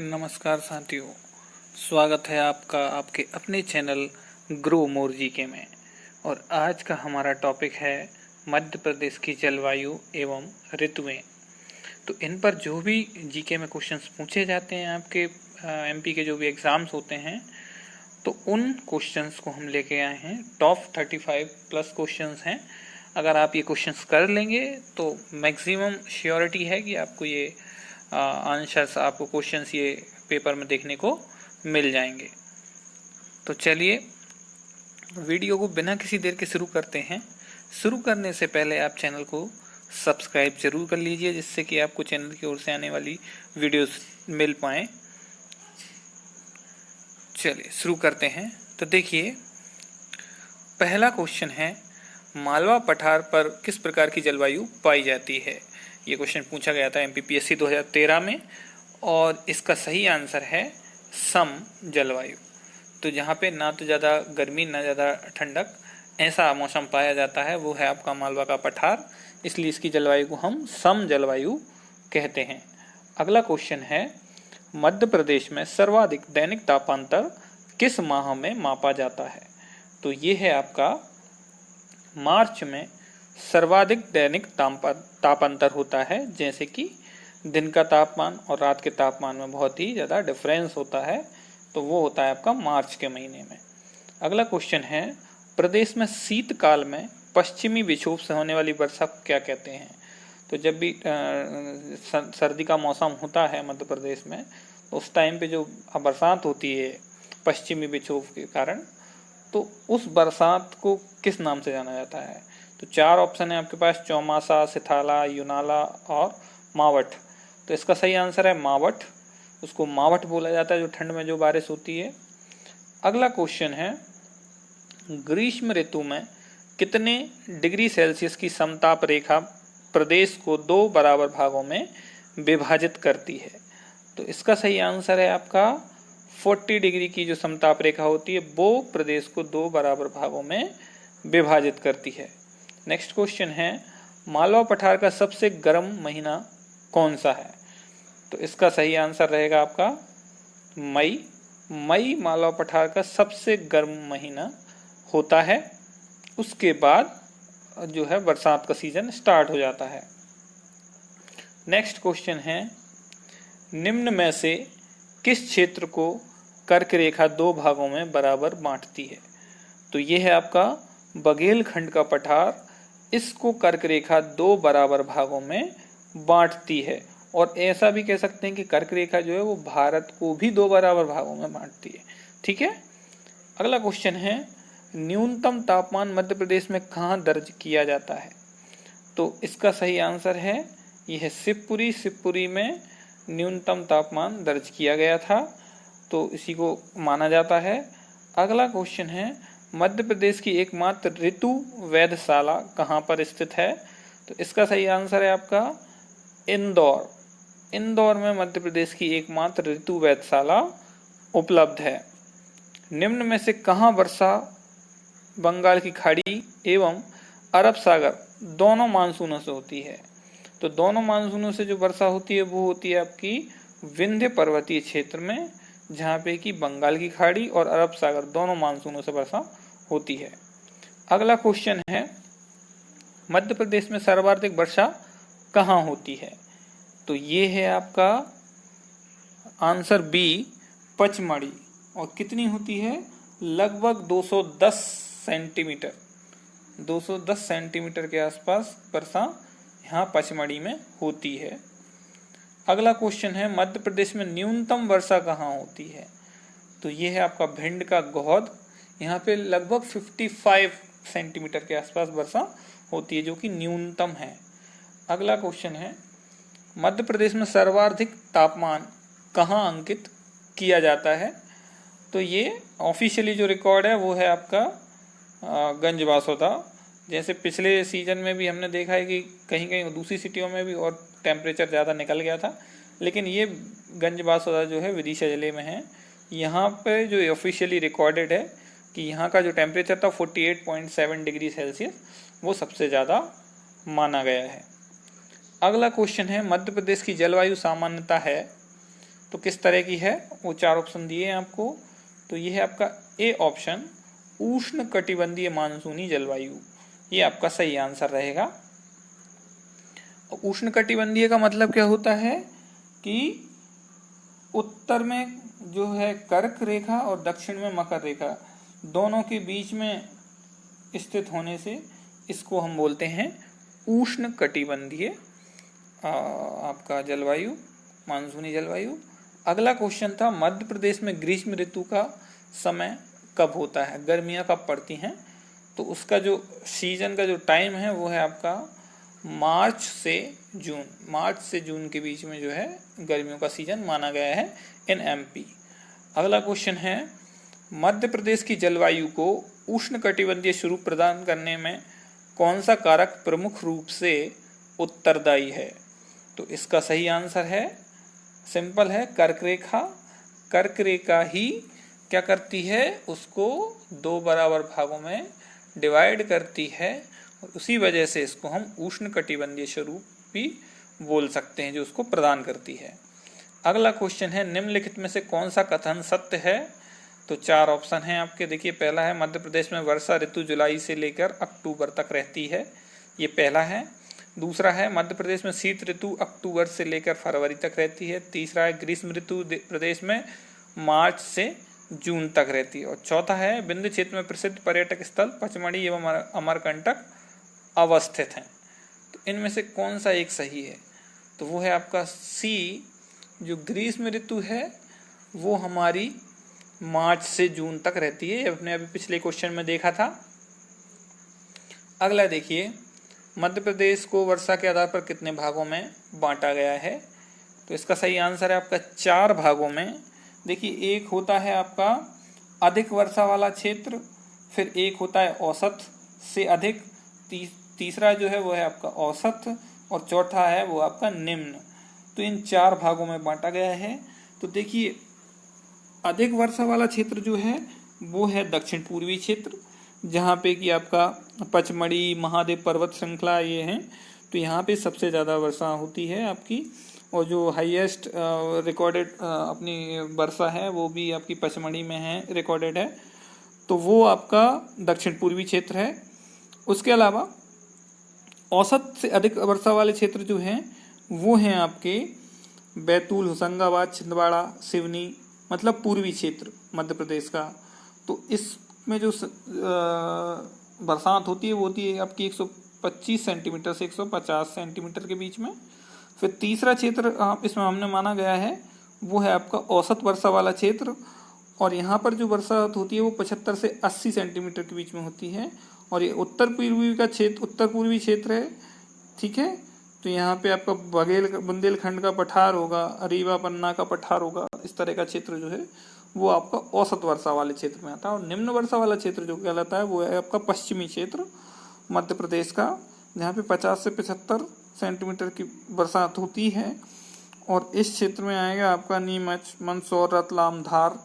नमस्कार साथियों, स्वागत है आपका आपके अपने चैनल ग्रो मोर जीके में। और आज का हमारा टॉपिक है मध्य प्रदेश की जलवायु एवं ऋतुएं। तो इन पर जो भी जीके में क्वेश्चंस पूछे जाते हैं, आपके एमपी के जो भी एग्ज़ाम्स होते हैं, तो उन क्वेश्चंस को हम लेके आए हैं। टॉप 35 प्लस क्वेश्चंस हैं। अगर आप ये क्वेश्चंस कर लेंगे तो मैक्सिमम श्योरिटी है कि आपको ये आंसर्स, आपको क्वेश्चंस ये पेपर में देखने को मिल जाएंगे। तो चलिए वीडियो को बिना किसी देर के शुरू करते हैं। शुरू करने से पहले आप चैनल को सब्सक्राइब जरूर कर लीजिए, जिससे कि आपको चैनल की ओर से आने वाली वीडियोस मिल पाए। चलिए शुरू करते हैं। तो देखिए, पहला क्वेश्चन है, मालवा पठार पर किस प्रकार की जलवायु पाई जाती है। ये क्वेश्चन पूछा गया था एमपीपीएससी 2013 में, और इसका सही आंसर है सम जलवायु। तो जहाँ पे ना तो ज़्यादा गर्मी ना ज़्यादा ठंडक, ऐसा मौसम पाया जाता है, वो है आपका मालवा का पठार। इसलिए इसकी जलवायु को हम सम जलवायु कहते हैं। अगला क्वेश्चन है, मध्य प्रदेश में सर्वाधिक दैनिक तापांतर किस माह में मापा जाता है। तो ये है आपका मार्च में सर्वाधिक दैनिक तापांतर होता है। जैसे कि दिन का तापमान और रात के तापमान में बहुत ही ज़्यादा डिफरेंस होता है, तो वो होता है आपका मार्च के महीने में। अगला क्वेश्चन है, प्रदेश में शीतकाल में पश्चिमी विक्षोभ से होने वाली वर्षा को क्या कहते हैं। तो जब भी सर्दी का मौसम होता है मध्य प्रदेश में, तो उस टाइम पे जो बरसात होती है पश्चिमी विक्षोभ के कारण, तो उस बरसात को किस नाम से जाना जाता है। तो चार ऑप्शन है आपके पास, चौमासा, सिथाला, यूनाला और मावठ। तो इसका सही आंसर है मावठ। उसको मावठ बोला जाता है, जो ठंड में जो बारिश होती है। अगला क्वेश्चन है, ग्रीष्म ऋतु में कितने डिग्री सेल्सियस की समताप रेखा प्रदेश को दो बराबर भागों में विभाजित करती है। तो इसका सही आंसर है आपका 40 डिग्री की जो समताप रेखा होती है, वो प्रदेश को दो बराबर भागों में विभाजित करती है। नेक्स्ट क्वेश्चन है, मालवा पठार का सबसे गर्म महीना कौन सा है। तो इसका सही आंसर रहेगा आपका मई। मई मालवा पठार का सबसे गर्म महीना होता है। उसके बाद जो है बरसात का सीजन स्टार्ट हो जाता है। नेक्स्ट क्वेश्चन है, निम्न में से किस क्षेत्र को कर्क रेखा दो भागों में बराबर बांटती है। तो यह है आपका बघेलखंड का पठार। इसको कर्क रेखा दो बराबर भागों में बांटती है, और ऐसा भी कह सकते हैं कि कर्क रेखा जो है वो भारत को भी दो बराबर भागों में बांटती है। ठीक है। अगला क्वेश्चन है, न्यूनतम तापमान मध्य प्रदेश में कहाँ दर्ज किया जाता है। तो इसका सही आंसर है यह शिवपुरी। शिवपुरी में न्यूनतम तापमान दर्ज किया गया था, तो इसी को माना जाता है। अगला क्वेश्चन है, मध्य प्रदेश की एकमात्र ऋतु वेधशाला कहाँ पर स्थित है। तो इसका सही आंसर है आपका इंदौर। इंदौर में मध्य प्रदेश की एकमात्र ऋतु वेधशाला उपलब्ध है। निम्न में से कहाँ वर्षा बंगाल की खाड़ी एवं अरब सागर दोनों मानसूनों से होती है। तो दोनों मानसूनों से जो वर्षा होती है वो होती है आपकी विंध्य पर्वतीय क्षेत्र में, जहाँ पे कि बंगाल की खाड़ी और अरब सागर दोनों मानसूनों से वर्षा होती है। अगला क्वेश्चन है, मध्य प्रदेश में सर्वाधिक वर्षा कहाँ होती है। तो ये है आपका आंसर बी, पचमढ़ी। और कितनी होती है, लगभग 210 सेंटीमीटर। 210 सेंटीमीटर के आसपास वर्षा यहाँ पचमढ़ी में होती है। अगला क्वेश्चन है, मध्य प्रदेश में न्यूनतम वर्षा कहाँ होती है। तो ये है आपका भिंड का गौहद। यहाँ पे लगभग 55 सेंटीमीटर के आसपास वर्षा होती है, जो कि न्यूनतम है। अगला क्वेश्चन है, मध्य प्रदेश में सर्वाधिक तापमान कहाँ अंकित किया जाता है। तो ये ऑफिशियली जो रिकॉर्ड है वो है आपका गंजबासौदा। जैसे पिछले सीजन में भी हमने देखा है कि कहीं कहीं दूसरी सिटियों में भी और टेम्परेचर ज़्यादा निकल गया था, लेकिन ये गंजबासौदा जो है विदिशा जिले में है। यहाँ पे जो ऑफिशियली रिकॉर्डेड है कि यहाँ का जो टेम्परेचर था 48.7 डिग्री सेल्सियस, वो सबसे ज़्यादा माना गया है। अगला क्वेश्चन है, मध्य प्रदेश की जलवायु सामान्यता है तो किस तरह की है, वो 4 ऑप्शन दिए हैं आपको। तो ये है आपका ए ऑप्शन, उष्ण कटिबंधीय मानसूनी जलवायु, ये आपका सही आंसर रहेगा। उष्ण कटिबंधीय का मतलब क्या होता है कि उत्तर में जो है कर्क रेखा और दक्षिण में मकर रेखा, दोनों के बीच में स्थित होने से इसको हम बोलते हैं उष्ण कटिबंधीय आपका जलवायु, मानसूनी जलवायु। अगला क्वेश्चन था मध्य प्रदेश में ग्रीष्म ऋतु का समय कब होता है, गर्मियाँ कब पड़ती हैं। तो उसका जो सीजन का जो टाइम है वो है आपका मार्च से जून के बीच में जो है गर्मियों का सीजन माना गया है इन एमपी। अगला क्वेश्चन है मध्य प्रदेश की जलवायु को उष्ण कटिबंधीय स्वरूप प्रदान करने में कौन सा कारक प्रमुख रूप से उत्तरदायी है। तो इसका सही आंसर है, सिंपल है, कर्क रेखा। कर्क रेखा ही क्या करती है, उसको 2 बराबर भागों में डिवाइड करती है, और उसी वजह से इसको हम उष्ण कटिबंधीय स्वरूप भी बोल सकते हैं, जो उसको प्रदान करती है। अगला क्वेश्चन है निम्नलिखित में से कौन सा कथन सत्य है। तो 4 ऑप्शन हैं आपके, देखिए पहला है मध्य प्रदेश में वर्षा ऋतु जुलाई से लेकर अक्टूबर तक रहती है, ये पहला है। दूसरा है मध्य प्रदेश में शीत ऋतु अक्टूबर से लेकर फरवरी तक रहती है। तीसरा है ग्रीष्म ऋतु प्रदेश में मार्च से जून तक रहती है। और चौथा है विंध्य क्षेत्र में प्रसिद्ध पर्यटक स्थल पचमढ़ी एवं अमरकंटक अवस्थित हैं। तो इनमें से कौन सा एक सही है, तो वो है आपका सी, जो ग्रीष्म ऋतु है वो हमारी मार्च से जून तक रहती है, अपने अभी पिछले क्वेश्चन में देखा था। अगला देखिए मध्य प्रदेश को वर्षा के आधार पर कितने भागों में बांटा गया है। तो इसका सही आंसर है आपका 4 भागों में। देखिए एक होता है आपका अधिक वर्षा वाला क्षेत्र, फिर एक होता है औसत से अधिक, तीसरा जो है वो है आपका औसत, और चौथा है वो आपका निम्न। तो इन 4 भागों में बांटा गया है। तो देखिए अधिक वर्षा वाला क्षेत्र जो है वो है दक्षिण पूर्वी क्षेत्र, जहाँ पे कि आपका पचमढ़ी महादेव पर्वत श्रृंखला ये हैं। तो यहाँ पे सबसे ज़्यादा वर्षा होती है आपकी, और जो हाईएस्ट रिकॉर्डेड अपनी वर्षा है वो भी आपकी पचमढ़ी में है, रिकॉर्डेड है। तो वो आपका दक्षिण पूर्वी क्षेत्र है। उसके अलावा औसत से अधिक वर्षा वाले क्षेत्र जो हैं वो हैं आपके बैतूल, होशंगाबाद, छिंदवाड़ा, सिवनी, मतलब पूर्वी क्षेत्र मध्य प्रदेश का। तो इसमें जो बरसात होती है वो होती है आपकी 125 सेंटीमीटर से 150 सेंटीमीटर के बीच में। फिर तीसरा क्षेत्र इसमें हमने माना गया है वो है आपका औसत वर्षा वाला क्षेत्र, और यहाँ पर जो बरसात होती है वो 75 से 80 सेंटीमीटर के बीच में होती है। और ये उत्तर पूर्वी क्षेत्र है, ठीक है। तो यहाँ पे आपका बुंदेलखंड का पठार होगा, रीवा पन्ना का पठार होगा, इस तरह का क्षेत्र जो है वो आपका औसत वर्षा वाले क्षेत्र में आता है। और निम्न वर्षा वाला क्षेत्र जो कहलाता है वो है आपका पश्चिमी क्षेत्र मध्य प्रदेश का, जहाँ पे 50 से 75 सेंटीमीटर की बरसात होती है। और इस क्षेत्र में आएगा आपका नीमच, मंदसौर, रतलाम, धार,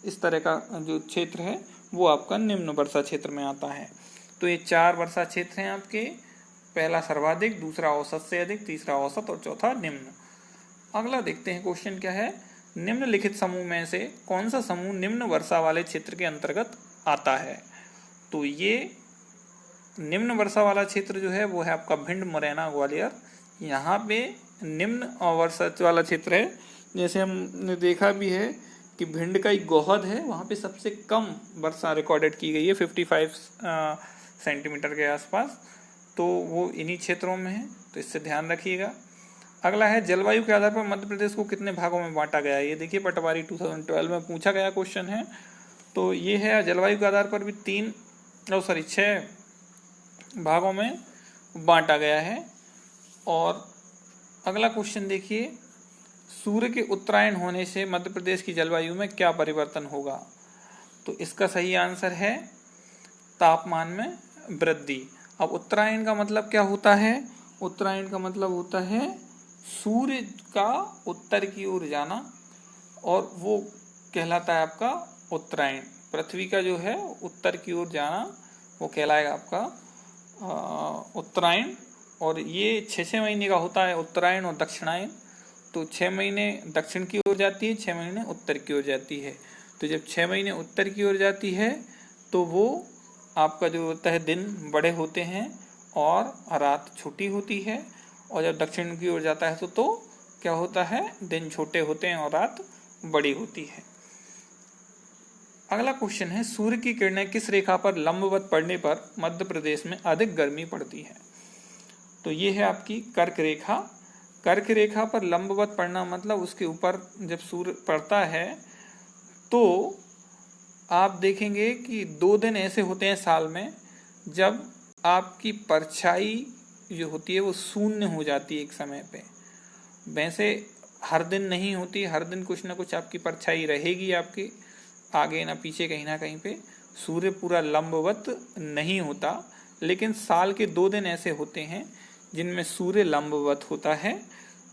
इस तरह का जो क्षेत्र है वो आपका निम्न वर्षा क्षेत्र में आता है। तो ये 4 वर्षा क्षेत्र हैं आपके, पहला सर्वाधिक, दूसरा औसत से अधिक, तीसरा औसत और चौथा निम्न। अगला देखते हैं क्वेश्चन क्या है, निम्नलिखित समूह में से कौन सा समूह निम्न वर्षा वाले क्षेत्र के अंतर्गत आता है। तो ये निम्न वर्षा वाला क्षेत्र जो है वो है आपका भिंड, मुरैना, ग्वालियर। यहाँ पे निम्न वर्षा वाला क्षेत्र है। जैसे हमने देखा भी है कि भिंड का एक गोहद है, वहाँ पे सबसे कम वर्षा रिकॉर्डेड की गई है 55 सेंटीमीटर के आसपास। तो वो इन्हीं क्षेत्रों में है, तो इससे ध्यान रखिएगा। अगला है जलवायु के आधार पर मध्य प्रदेश को कितने भागों में बांटा गया है। ये देखिए पटवारी 2012 में पूछा गया क्वेश्चन है। तो ये है जलवायु के आधार पर भी 6 भागों में बांटा गया है। और अगला क्वेश्चन देखिए, सूर्य के उत्तरायण होने से मध्य प्रदेश की जलवायु में क्या परिवर्तन होगा। तो इसका सही आंसर है तापमान में वृद्धि। अब उत्तरायण का मतलब क्या होता है, उत्तरायण का मतलब होता है सूर्य का उत्तर की ओर जाना, और वो कहलाता है आपका उत्तरायण। पृथ्वी का जो है उत्तर की ओर जाना वो कहलाएगा आपका उत्तरायण। और ये 6 महीने का होता है, उत्तरायण और दक्षिणायन। तो 6 महीने दक्षिण की ओर जाती है, 6 महीने उत्तर की ओर जाती है। तो जब 6 महीने उत्तर की ओर जाती है तो वो आपका जो होता है दिन बड़े होते हैं और रात छोटी होती है, और जब दक्षिण की ओर जाता है तो क्या होता है, दिन छोटे होते हैं और रात बड़ी होती है। अगला क्वेश्चन है, सूर्य की किरणें किस रेखा पर लंबवत पड़ने पर मध्य प्रदेश में अधिक गर्मी पड़ती है? तो ये है आपकी कर्क रेखा। कर्क रेखा पर लंबवत पड़ना मतलब उसके ऊपर जब सूर्य पड़ता है तो आप देखेंगे कि 2 दिन ऐसे होते हैं साल में जब आपकी परछाई जो होती है वो शून्य हो जाती है एक समय पे। वैसे हर दिन नहीं होती, हर दिन कुछ ना कुछ आपकी परछाई रहेगी, आपके आगे ना पीछे कहीं ना कहीं पे सूर्य पूरा लंबवत नहीं होता, लेकिन साल के 2 दिन ऐसे होते हैं जिनमें सूर्य लंबवत होता है।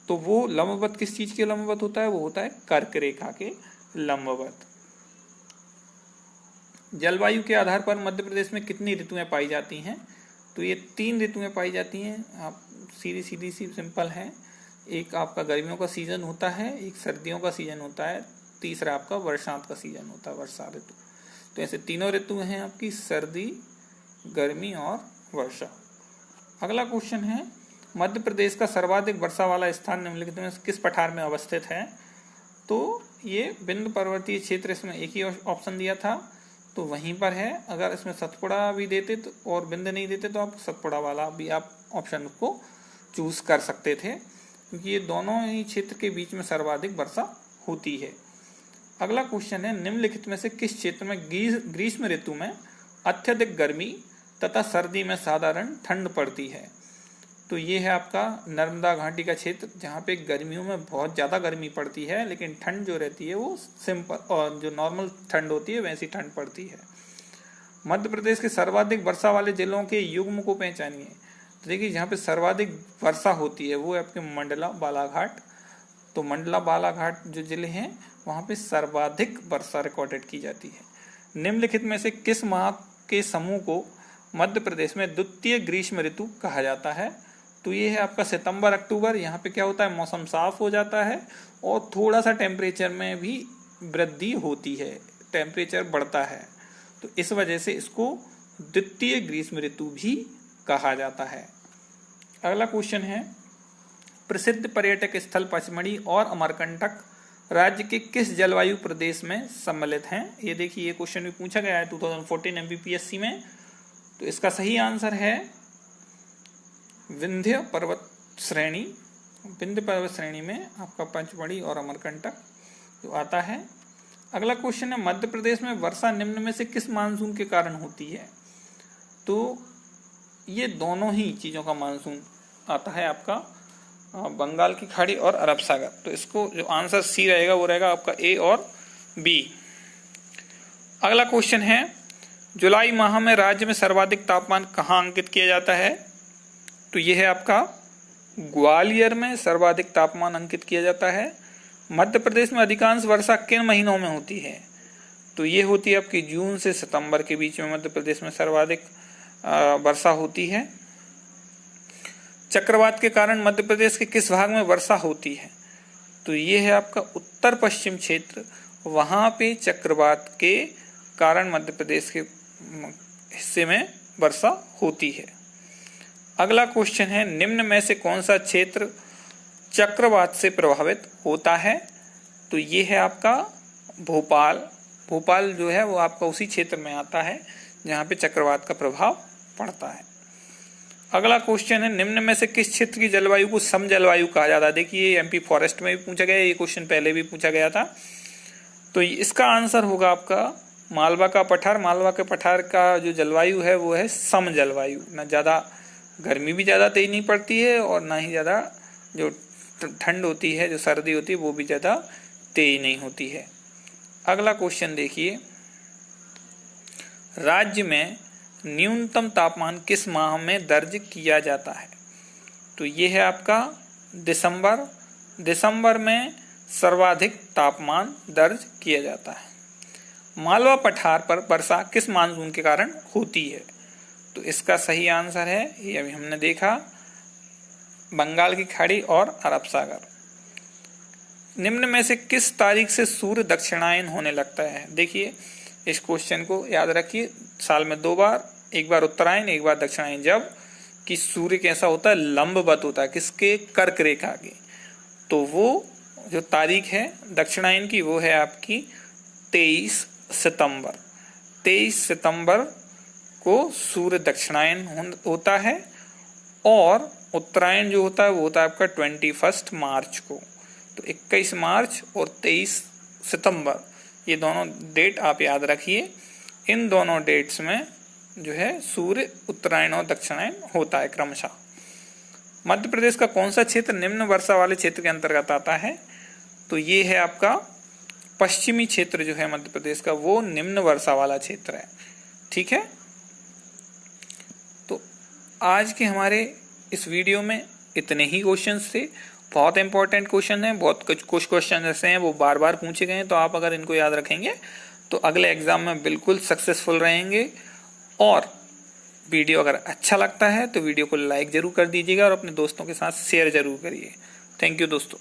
तो वो लंबवत किस चीज के लंबवत होता है? वो होता है कर्क रेखा के लंबवत। जलवायु के आधार पर मध्य प्रदेश में कितनी ऋतुएं पाई जाती हैं? तो ये 3 ऋतुएं पाई जाती हैं। आप सीधी सीधी सी सिंपल है। एक आपका गर्मियों का सीजन होता है, एक सर्दियों का सीजन होता है, तीसरा आपका वर्षांत का सीजन होता है, वर्षा ऋतु। तो ऐसे तीनों ऋतु हैं आपकी, सर्दी, गर्मी और वर्षा। अगला क्वेश्चन है, मध्य प्रदेश का सर्वाधिक वर्षा वाला स्थान निम्नलिखित में किस पठार में अवस्थित है? तो ये विंध्य पर्वतीय क्षेत्र, इसमें एक ही ऑप्शन दिया था तो वहीं पर है। अगर इसमें सतपुड़ा भी देते तो और विंध्य नहीं देते तो आप सतपुड़ा वाला भी आप ऑप्शन को चूज कर सकते थे, क्योंकि ये दोनों ही क्षेत्र के बीच में सर्वाधिक वर्षा होती है। अगला क्वेश्चन है, निम्नलिखित में से किस क्षेत्र में ग्रीष्म ऋतु में अत्यधिक गर्मी तथा सर्दी में साधारण ठंड पड़ती है? तो ये है आपका नर्मदा घाटी का क्षेत्र, जहाँ पे गर्मियों में बहुत ज़्यादा गर्मी पड़ती है, लेकिन ठंड जो रहती है वो सिंपल और जो नॉर्मल ठंड होती है वैसी ठंड पड़ती है। मध्य प्रदेश के सर्वाधिक वर्षा वाले जिलों के युग्म को पहचानिए। तो देखिए, जहाँ पे सर्वाधिक वर्षा होती है वो है आपके मंडला बालाघाट। तो मंडला बालाघाट जो जिले हैं वहाँ पे सर्वाधिक वर्षा रिकॉर्डेड की जाती है। निम्नलिखित में से किस माह के समूह को मध्य प्रदेश में द्वितीय ग्रीष्म ऋतु कहा जाता है? तो ये है आपका सितंबर अक्टूबर। यहाँ पे क्या होता है, मौसम साफ हो जाता है और थोड़ा सा टेम्परेचर में भी वृद्धि होती है, टेम्परेचर बढ़ता है, तो इस वजह से इसको द्वितीय ग्रीष्म ऋतु भी कहा जाता है। अगला क्वेश्चन है, प्रसिद्ध पर्यटक स्थल पचमढ़ी और अमरकंटक राज्य के किस जलवायु प्रदेश में सम्मिलित हैं? ये देखिए, ये क्वेश्चन भी पूछा गया है 2014 MPPSC में। तो इसका सही आंसर है विंध्य पर्वत श्रेणी। विंध्य पर्वत श्रेणी में आपका पचमढ़ी और अमरकंटक जो आता है। अगला क्वेश्चन है, मध्य प्रदेश में वर्षा निम्न में से किस मानसून के कारण होती है? तो ये दोनों ही चीजों का मानसून आता है आपका, बंगाल की खाड़ी और अरब सागर। तो इसको जो आंसर सी रहेगा वो रहेगा आपका ए और बी। अगला क्वेश्चन है, जुलाई माह में राज्य में सर्वाधिक तापमान कहाँ अंकित किया जाता है? तो यह है आपका ग्वालियर में सर्वाधिक तापमान अंकित किया जाता है। मध्य प्रदेश में अधिकांश वर्षा किन महीनों में होती है? तो ये होती है आपकी जून से सितंबर के बीच में मध्य प्रदेश में सर्वाधिक वर्षा होती है। चक्रवात के कारण मध्य प्रदेश के किस भाग में वर्षा होती है? तो ये है आपका उत्तर पश्चिम क्षेत्र, वहां पे चक्रवात के कारण मध्य प्रदेश के हिस्से में वर्षा होती है। अगला क्वेश्चन है, निम्न में से कौन सा क्षेत्र चक्रवात से प्रभावित होता है? तो ये है आपका भोपाल। भोपाल जो है वो आपका उसी क्षेत्र में आता है जहाँ पे चक्रवात का प्रभाव पड़ता है। अगला क्वेश्चन है, निम्न में से किस क्षेत्र की जलवायु को सम जलवायु कहा जाता है? देखिए, MP फॉरेस्ट में भी पूछा गया, ये क्वेश्चन पहले भी पूछा गया था। तो इसका आंसर होगा आपका मालवा का पठार। मालवा के पठार का जो जलवायु है वो है सम जलवायु, ना ज़्यादा गर्मी भी ज़्यादा तेज नहीं पड़ती है और ना ही ज़्यादा जो ठंड होती है, जो सर्दी होती है वो भी ज़्यादा तेज नहीं होती है। अगला क्वेश्चन देखिए, राज्य में न्यूनतम तापमान किस माह में दर्ज किया जाता है? तो ये है आपका दिसंबर। दिसंबर में सर्वाधिक तापमान दर्ज किया जाता है। मालवा पठार पर वर्षा किस मानसून के कारण होती है? तो इसका सही आंसर है, ये अभी हमने देखा, बंगाल की खाड़ी और अरब सागर। निम्न में से किस तारीख से सूर्य दक्षिणायन होने लगता है? देखिए इस क्वेश्चन को याद रखिए, साल में 2 बार, एक बार उत्तरायण एक बार दक्षिणायन, जब कि सूर्य कैसा होता है, लंबवत होता है, किसके, कर्क रेखा के। तो वो जो तारीख है दक्षिणायन की वो है आपकी 23 सितंबर। 23 सितंबर को सूर्य दक्षिणायन होता है, और उत्तरायण जो होता है वो होता है आपका 21 मार्च को। तो 21 मार्च और 23 सितंबर ये दोनों डेट आप याद रखिए। इन दोनों डेट्स में जो है सूर्य उत्तरायण और दक्षिणायन होता है क्रमशः। मध्य प्रदेश का कौन सा क्षेत्र निम्न वर्षा वाले क्षेत्र के अंतर्गत आता है? तो ये है आपका पश्चिमी क्षेत्र जो है मध्य प्रदेश का, वो निम्न वर्षा वाला क्षेत्र है। ठीक है, तो आज के हमारे इस वीडियो में इतने ही क्वेश्चंस थे। बहुत इंपॉर्टेंट क्वेश्चन है, बहुत कुछ क्वेश्चन ऐसे हैं वो बार बार पूछे गए हैं, तो आप अगर इनको याद रखेंगे तो अगले एग्जाम में बिल्कुल सक्सेसफुल रहेंगे। और वीडियो अगर अच्छा लगता है तो वीडियो को लाइक जरूर कर दीजिएगा और अपने दोस्तों के साथ शेयर जरूर करिए। थैंक यू दोस्तों।